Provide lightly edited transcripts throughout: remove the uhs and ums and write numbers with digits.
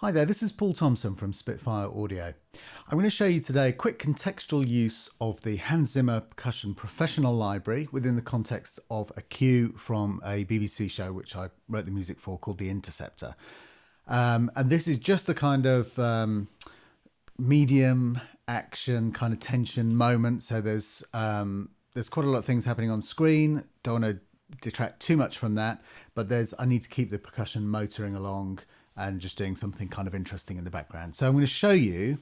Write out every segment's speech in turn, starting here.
Hi there, this is Paul Thompson from Spitfire Audio. I'm going to show you today a quick contextual use of the Hans Zimmer Percussion Professional library within the context of a cue from a BBC show which I wrote the music for called The Interceptor. And this is just a kind of medium action kind of tension moment. So there's quite a lot of things happening on screen. Don't want to detract too much from that, but I need to keep the percussion motoring along and just doing something kind of interesting in the background. So I'm going to show you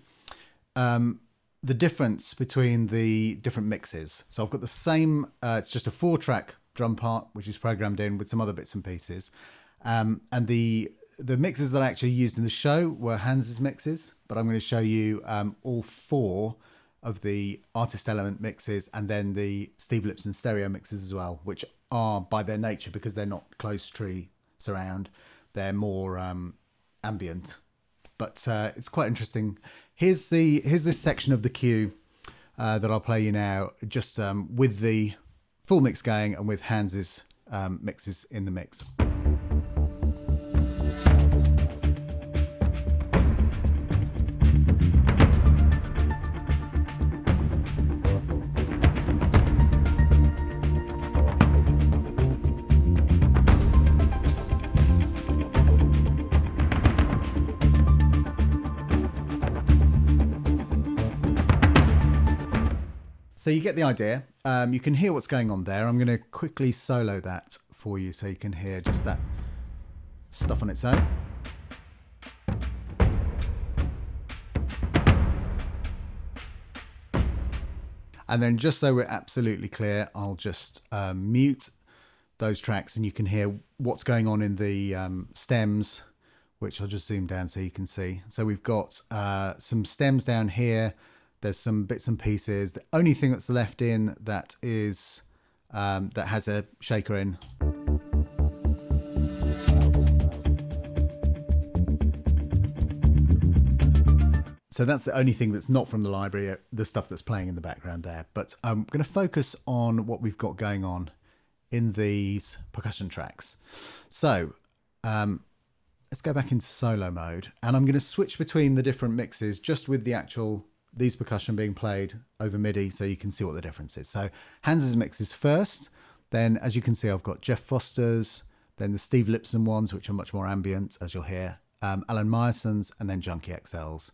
the difference between the different mixes. So I've got the same, it's just a 4-track drum part, which is programmed in with some other bits and pieces. And the mixes that I actually used in the show were Hans's mixes, but I'm going to show you all 4 of the artist element mixes and then the Steve Lipson stereo mixes as well, which are by their nature, because they're not close tree surround, they're more ambient, but it's quite interesting. Here's this section of the cue that I'll play you now, just with the full mix going and with Hans's mixes in the mix. So you get the idea. You can hear what's going on there. I'm going to quickly solo that for you so you can hear just that stuff on its own. And then just so we're absolutely clear, I'll just mute those tracks and you can hear what's going on in the stems, which I'll just zoom down so you can see. So we've got some stems down here. There's some bits and pieces. The only thing that's left in that is that has a shaker in. So that's the only thing that's not from the library, the stuff that's playing in the background there. But I'm going to focus on what we've got going on in these percussion tracks. So let's go back into solo mode, and I'm going to switch between the different mixes just with these percussion being played over MIDI so you can see what the difference is. So Hans's mixes first, then as you can see I've got Geoff Foster's, then the Steve Lipson ones which are much more ambient as you'll hear, Alan Meyerson's, and then Junkie XL's.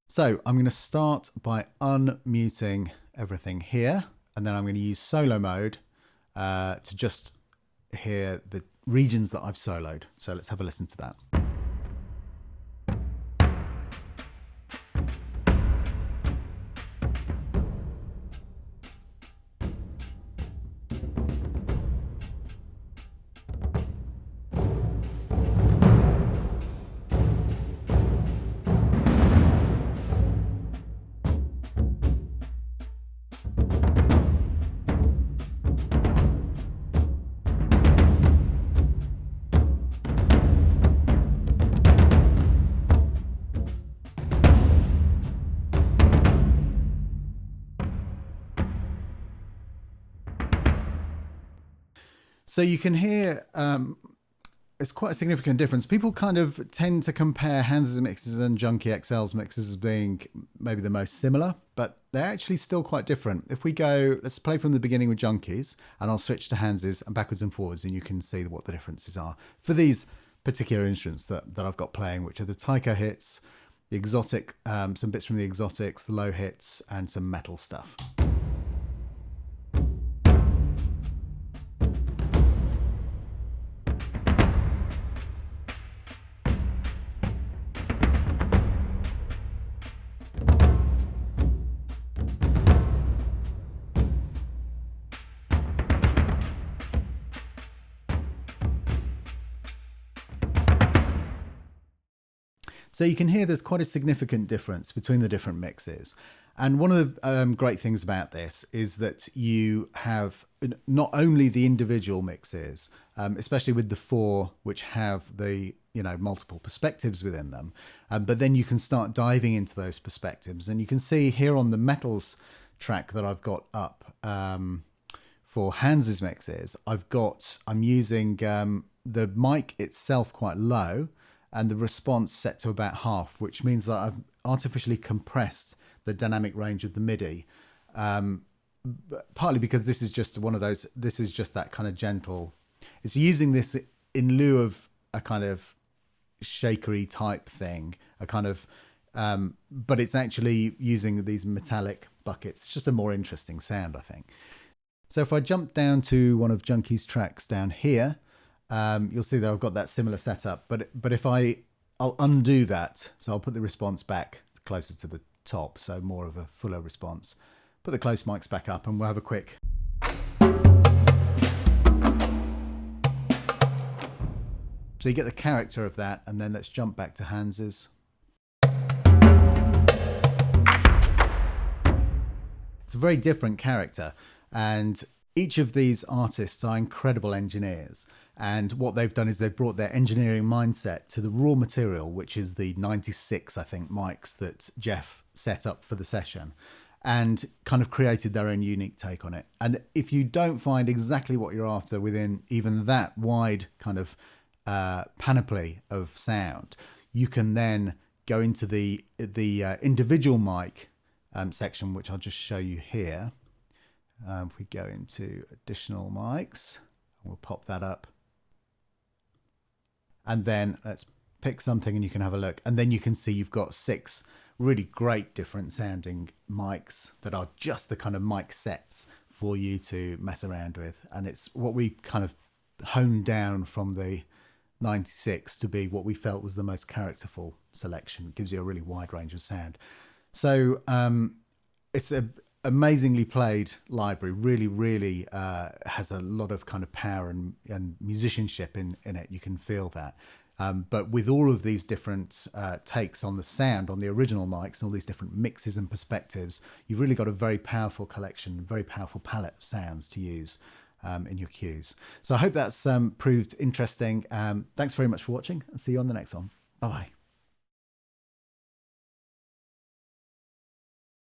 So I'm going to start by unmuting everything here, and then I'm going to use solo mode to just hear the regions that I've soloed. So let's have a listen to that. So you can hear it's quite a significant difference. People kind of tend to compare Hans's mixes and Junkie XL's mixes as being maybe the most similar, but they're actually still quite different. If we go, let's play from the beginning with Junkie's, and I'll switch to Hans's and backwards and forwards, and you can see what the differences are for these particular instruments that I've got playing, which are the taiko hits, the exotic, some bits from the exotics, the low hits, and some metal stuff. So you can hear there's quite a significant difference between the different mixes. And one of the great things about this is that you have not only the individual mixes, especially with the 4 which have the multiple perspectives within them, but then you can start diving into those perspectives. And you can see here on the metals track that I've got up for Hans's mixes, I'm using the mic itself quite low, and the response set to about half, which means that I've artificially compressed the dynamic range of the MIDI. Partly because this is just this is just that kind of gentle, it's using this in lieu of a kind of shakery type thing, a kind of, but it's actually using these metallic buckets. It's just a more interesting sound, I think. So if I jump down to one of Junkie's tracks down here, you'll see that I've got that similar setup, but if I'll undo that. So I'll put the response back closer to the top, so more of a fuller response. Put the close mics back up and we'll have a quick. So you get the character of that, and then let's jump back to Hans's. It's a very different character, and each of these artists are incredible engineers. And what they've done is they've brought their engineering mindset to the raw material, which is the 96, I think, mics that Geoff set up for the session, and kind of created their own unique take on it. And if you don't find exactly what you're after within even that wide kind of panoply of sound, you can then go into the individual mic section, which I'll just show you here. If we go into additional mics, we'll pop that up. And then let's pick something and you can have a look. And then you can see you've got 6 really great different sounding mics that are just the kind of mic sets for you to mess around with. And it's what we kind of honed down from the 96 to be what we felt was the most characterful selection. It gives you a really wide range of sound. So it's a amazingly played library, really has a lot of kind of power and musicianship in it. You can feel that. But with all of these different takes on the sound, on the original mics, and all these different mixes and perspectives, you've really got a very powerful collection, very powerful palette of sounds to use in your cues. So I hope that's proved interesting. Thanks very much for watching, and see you on the next one. Bye-bye.